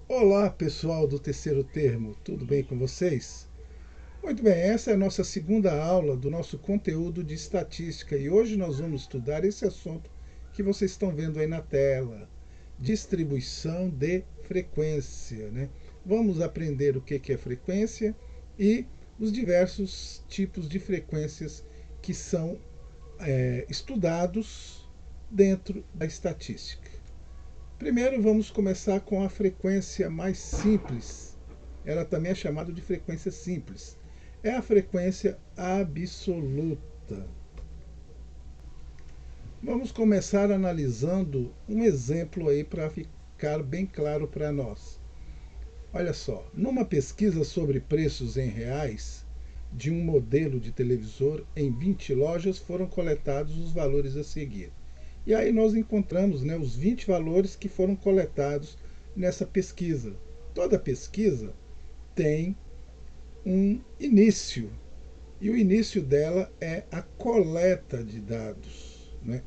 Olá, pessoal do terceiro termo, tudo bem com vocês? Muito bem, essa é a nossa segunda aula do nosso conteúdo de estatística e hoje nós vamos estudar esse assunto que vocês estão vendo aí na tela: distribuição de frequência, né? Vamos aprender o que é frequência e os diversos tipos de frequências que são estudados dentro da estatística. Primeiro vamos começar com a frequência mais simples. Ela também é chamada de frequência simples. É a frequência absoluta. Vamos começar analisando um exemplo aí para ficar bem claro para nós. Olha só, numa pesquisa sobre preços em reais de um modelo de televisor em 20 lojas foram coletados os valores a seguir. E aí nós encontramos, né, os 20 valores que foram coletados nessa pesquisa. Toda pesquisa tem um início, e o início dela é a coleta de dados, né?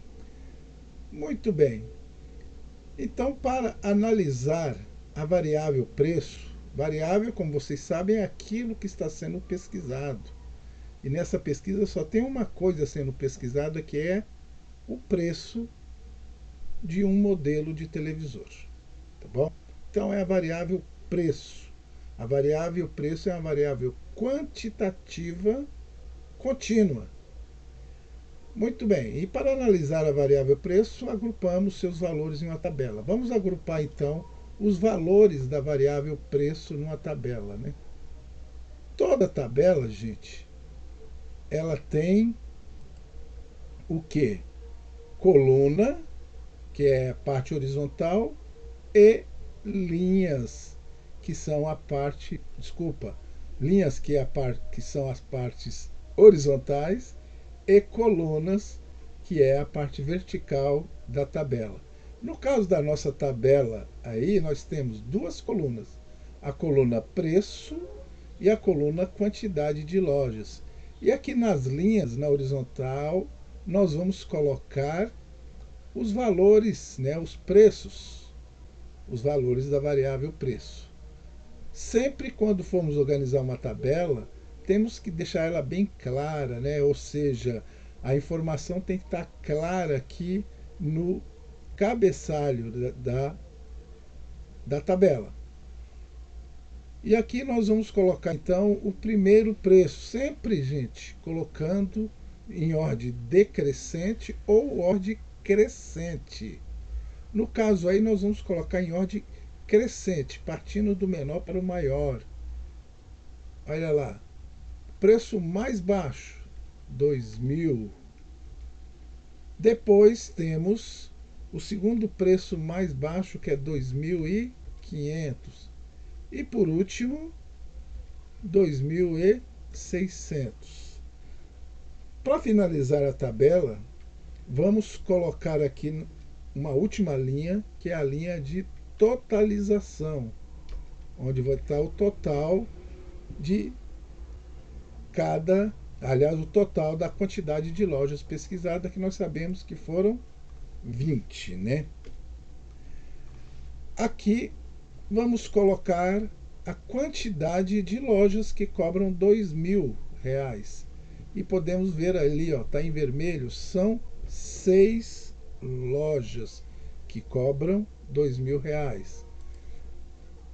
Muito bem. Então, para analisar a variável preço, variável, como vocês sabem, é aquilo que está sendo pesquisado. E nessa pesquisa só tem uma coisa sendo pesquisada, que é o preço de um modelo de televisor. Tá bom? Então é a variável preço. A variável preço é uma variável quantitativa contínua. Muito bem, e para analisar a variável preço, agrupamos seus valores em uma tabela. Vamos agrupar então os valores da variável preço numa tabela, né? Toda tabela, gente, ela tem o que? Coluna, que é a parte horizontal, e linhas, que são a parte, desculpa, linhas que, é a parte, que são as partes horizontais, e colunas, que é a parte vertical da tabela. No caso da nossa tabela, aí nós temos duas colunas: a coluna preço e a coluna quantidade de lojas. E aqui nas linhas, na horizontal, nós vamos colocar os valores, né, os preços, os valores da variável preço. Sempre quando formos organizar uma tabela, temos que deixar ela bem clara, né? Ou seja, a informação tem que estar clara aqui no cabeçalho da tabela. E aqui nós vamos colocar então o primeiro preço, sempre, gente, colocando em ordem decrescente ou ordem crescente. No caso aí, nós vamos colocar em ordem crescente, partindo do menor para o maior. Olha lá, preço mais baixo, 2.000. Depois temos o segundo preço mais baixo, que é 2.500. E por último, 2.600. Para finalizar a tabela, vamos colocar aqui uma última linha, que é a linha de totalização, onde vai estar o total de aliás, o total da quantidade de lojas pesquisadas, que nós sabemos que foram 20, né? Aqui vamos colocar a quantidade de lojas que cobram R$ 2.000. E podemos ver ali, ó, tá em vermelho, são 6 lojas que cobram R$ 2.000.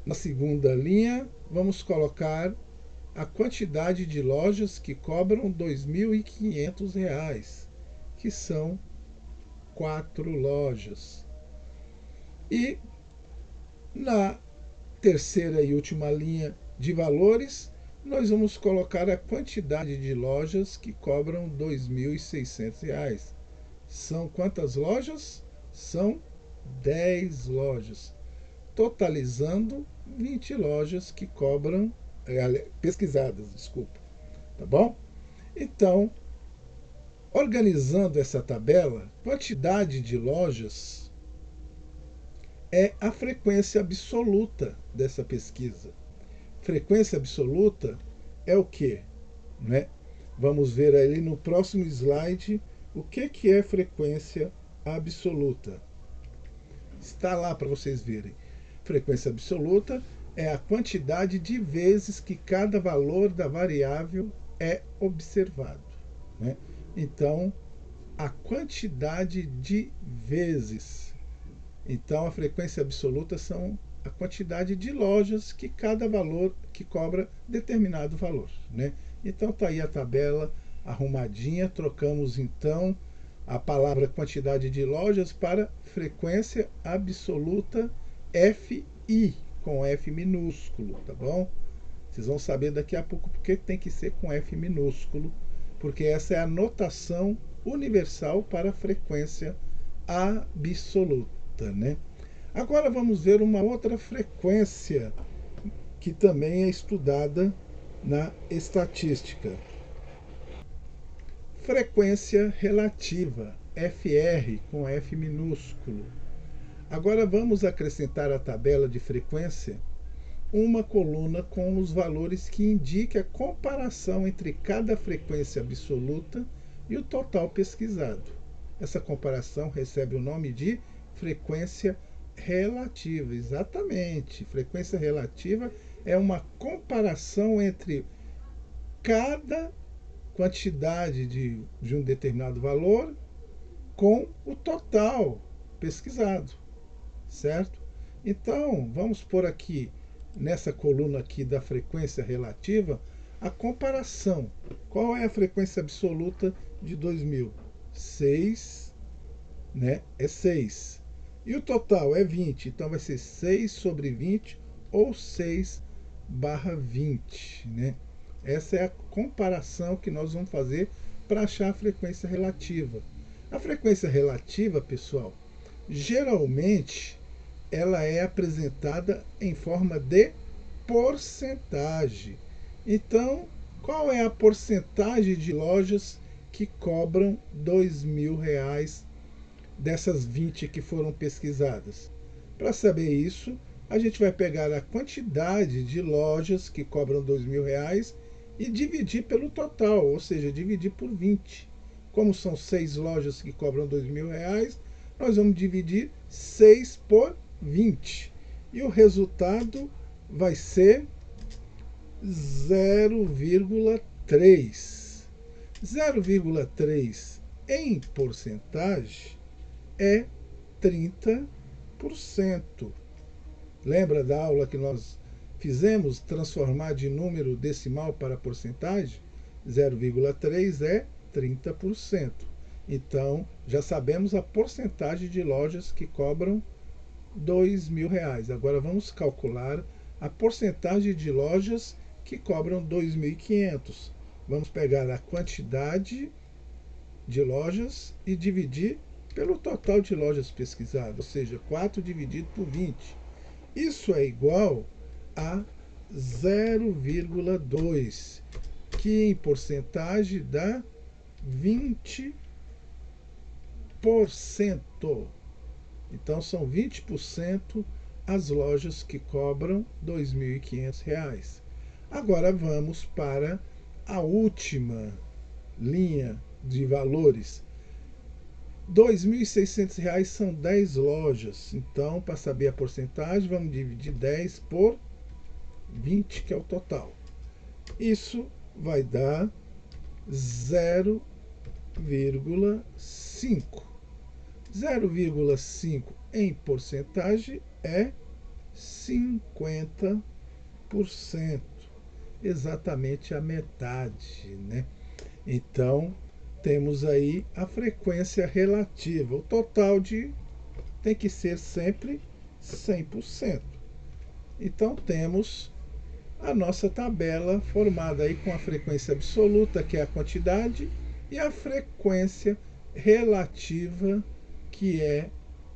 Na segunda linha, vamos colocar a quantidade de lojas que cobram R$ 2.500, que são 4 lojas. E na terceira e última linha de valores, nós vamos colocar a quantidade de lojas que cobram R$ 2.600. São quantas lojas? São 10 lojas, totalizando 20 lojas que cobram, pesquisadas, desculpa, tá bom? Então, organizando essa tabela, quantidade de lojas é a frequência absoluta dessa pesquisa. Frequência absoluta é o que? Né? Vamos ver ali no próximo slide o que é frequência absoluta. Está lá para vocês verem. Frequência absoluta é a quantidade de vezes que cada valor da variável é observado, né? Então, a quantidade de vezes. Então, a frequência absoluta são a quantidade de lojas que cada valor que cobra determinado valor, né? Então, tá aí a tabela arrumadinha. Trocamos então a palavra quantidade de lojas para frequência absoluta FI, com F minúsculo, tá bom? Vocês vão saber daqui a pouco porque tem que ser com F minúsculo, porque essa é a notação universal para a frequência absoluta, né? Agora vamos ver uma outra frequência que também é estudada na estatística. Frequência relativa, FR, com F minúsculo. Agora vamos acrescentar à tabela de frequência uma coluna com os valores que indiquem a comparação entre cada frequência absoluta e o total pesquisado. Essa comparação recebe o nome de frequência relativa. Exatamente. Frequência relativa é uma comparação entre cada quantidade de um determinado valor com o total pesquisado, certo? Então, vamos por aqui, nessa coluna aqui da frequência relativa, a comparação. Qual é a frequência absoluta de 2000? 6, né? É 6. E o total é 20, então vai ser 6 sobre 20 ou 6 barra 20, né? Essa é a comparação que nós vamos fazer para achar a frequência relativa. A frequência relativa, pessoal, geralmente ela é apresentada em forma de porcentagem. Então, qual é a porcentagem de lojas que cobram R$ 2.000 dessas 20 que foram pesquisadas? Para saber isso, a gente vai pegar a quantidade de lojas que cobram R$ 2.000 e dividir pelo total, ou seja, dividir por 20. Como são 6 lojas que cobram R$ 2.000, nós vamos dividir 6 por 20. E o resultado vai ser 0,3. 0,3 em porcentagem é 30%. Lembra da aula que nós fizemos, transformar de número decimal para porcentagem? 0,3 é 30%. Então, já sabemos a porcentagem de lojas que cobram R$ 2.000. Agora vamos calcular a porcentagem de lojas que cobram 2.500. Vamos pegar a quantidade de lojas e dividir pelo total de lojas pesquisadas, ou seja, 4 dividido por 20. Isso é igual a 0,2, que em porcentagem dá 20%. Então são 20% as lojas que cobram R$ 2.500. Agora vamos para a última linha de valores. R$ 2.600 são 10 lojas. Então, para saber a porcentagem, vamos dividir 10 por 20, que é o total. Isso vai dar 0,5. 0,5 em porcentagem é 50%. Exatamente a metade, né? Então, temos aí a frequência relativa. O total tem que ser sempre 100%. Então, temos a nossa tabela formada aí com a frequência absoluta, que é a quantidade, e a frequência relativa, que é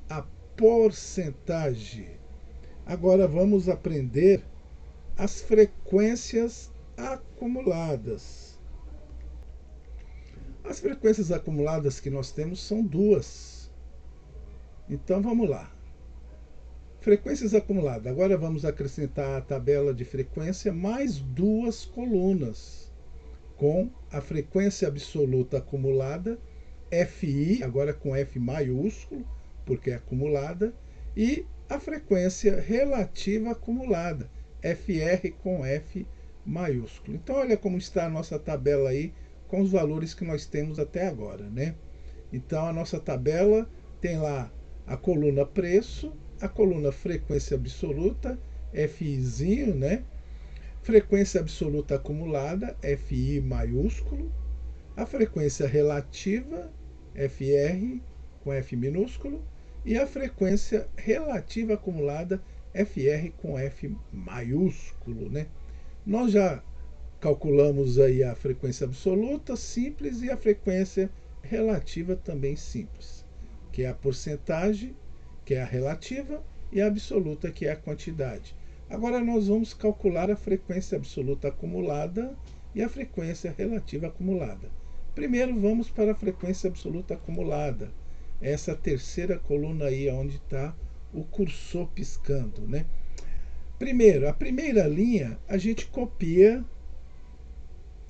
a porcentagem. Agora vamos aprender as frequências acumuladas. As frequências acumuladas que nós temos são duas. Então vamos lá. Frequências acumuladas. Agora vamos acrescentar a tabela de frequência mais duas colunas, com a frequência absoluta acumulada, FI, agora com F maiúsculo, porque é acumulada, e a frequência relativa acumulada, FR com F maiúsculo. Então olha como está a nossa tabela aí com os valores que nós temos até agora, né? Então a nossa tabela tem lá a coluna preço, a coluna frequência absoluta, FIzinho, né? Frequência absoluta acumulada, FI maiúsculo, a frequência relativa, FR com F minúsculo, e a frequência relativa acumulada, FR com F maiúsculo, né? Nós já calculamos aí a frequência absoluta simples e a frequência relativa também simples, que é a porcentagem, que é a relativa, e a absoluta, que é a quantidade. Agora nós vamos calcular a frequência absoluta acumulada e a frequência relativa acumulada. Primeiro vamos para a frequência absoluta acumulada, essa terceira coluna aí onde está o cursor piscando, né? Primeiro, a primeira linha a gente copia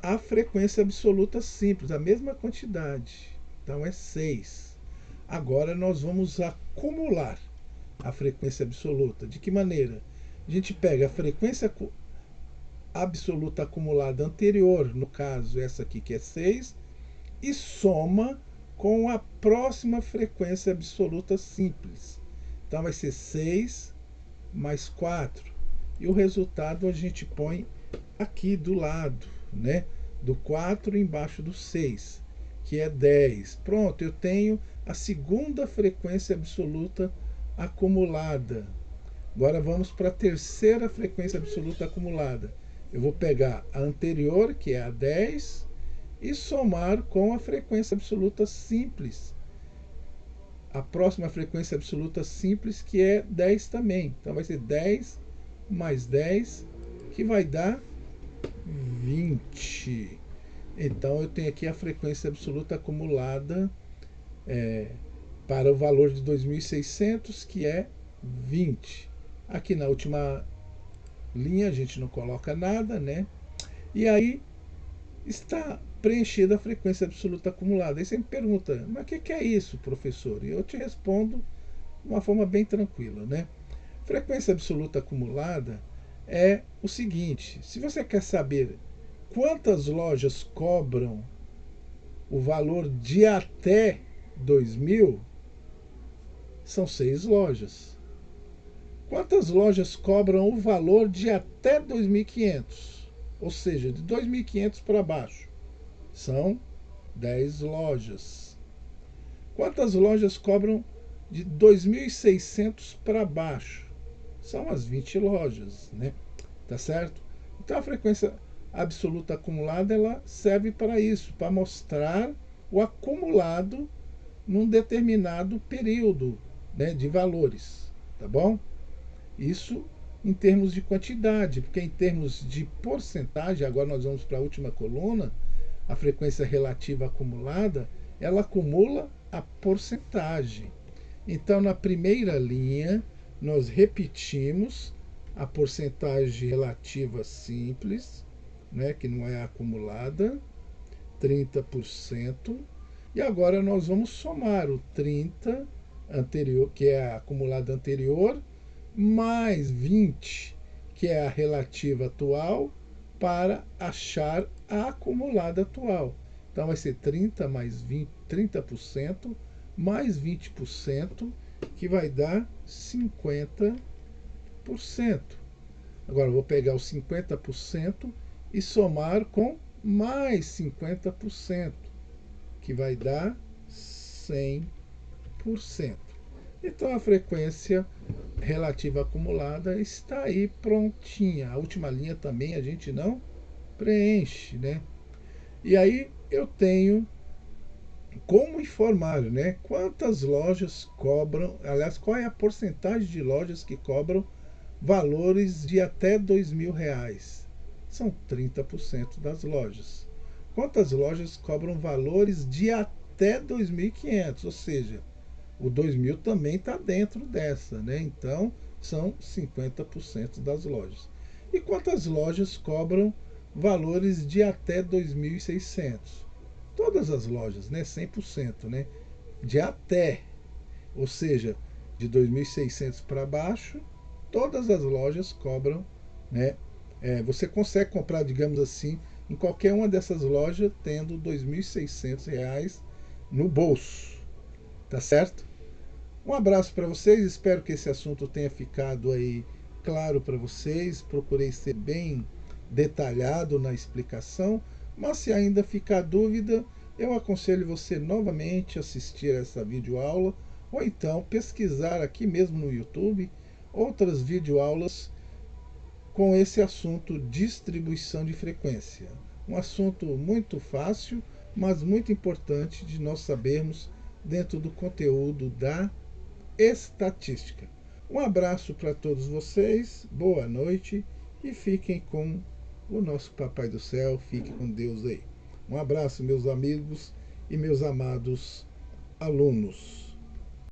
a frequência absoluta simples, a mesma quantidade. Então é 6. Agora nós vamos acumular a frequência absoluta. De que maneira? A gente pega a frequência absoluta acumulada anterior, no caso essa aqui que é 6, e soma com a próxima frequência absoluta simples. Então vai ser 6 mais 4. E o resultado a gente põe aqui do lado, né? Do 4 embaixo do 6, que é 10. Pronto, eu tenho a segunda frequência absoluta acumulada. Agora vamos para a terceira frequência absoluta acumulada. Eu vou pegar a anterior, que é a 10, e somar com a frequência absoluta simples. A próxima frequência absoluta simples, que é 10 também. Então vai ser 10 mais 10, que vai dar 20. Então eu tenho aqui a frequência absoluta acumulada para o valor de 2.600, que é 20. Aqui na última linha a gente não coloca nada, né? E aí está preenchida a frequência absoluta acumulada. Aí você me pergunta, mas o que é isso, professor? E eu te respondo de uma forma bem tranquila, né? Frequência absoluta acumulada é o seguinte: se você quer saber quantas lojas cobram o valor de até 2.000, são 6 lojas. Quantas lojas cobram o valor de até 2.500? Ou seja, de 2.500 para baixo? São 10 lojas. Quantas lojas cobram de 2.600 para baixo? São as 20 lojas, né? Tá certo? Então a frequência absoluta acumulada ela serve para isso, para mostrar o acumulado num determinado período, né, de valores, tá bom? Isso em termos de quantidade, porque em termos de porcentagem, agora nós vamos para a última coluna, a frequência relativa acumulada, ela acumula a porcentagem. Então, na primeira linha, nós repetimos a porcentagem relativa simples, né, que não é acumulada, 30%. E agora nós vamos somar o 30 anterior, que é a acumulada anterior, mais 20, que é a relativa atual, para achar a acumulada atual. Então vai ser 30 mais 20, 30% mais 20%, que vai dar 50%. Agora eu vou pegar os 50% e somar com mais 50%, que vai dar 100%. Então a frequência relativa acumulada está aí prontinha. A última linha também a gente não preenche, né? E aí eu tenho como informar, né? Quantas lojas cobram, aliás, qual é a porcentagem de lojas que cobram valores de até R$ 2.000? São 30% das lojas. Quantas lojas cobram valores de até 2.500? Ou seja, o 2.000 também está dentro dessa, né? Então, são 50% das lojas. E quantas lojas cobram valores de até 2.600? Todas as lojas, né? 100%, né? De até. Ou seja, de 2.600 para baixo, todas as lojas cobram, né? Você consegue comprar, digamos assim, em qualquer uma dessas lojas, tendo R$ 2.600 no bolso, tá certo? Um abraço para vocês, espero que esse assunto tenha ficado aí claro para vocês. Procurei ser bem detalhado na explicação, mas se ainda ficar dúvida, eu aconselho você novamente assistir essa videoaula ou então pesquisar aqui mesmo no YouTube outras videoaulas com esse assunto distribuição de frequência. Um assunto muito fácil, mas muito importante de nós sabermos dentro do conteúdo da estatística. Um abraço para todos vocês, boa noite e fiquem com o nosso Papai do Céu, fiquem com Deus aí. Um abraço, meus amigos e meus amados alunos.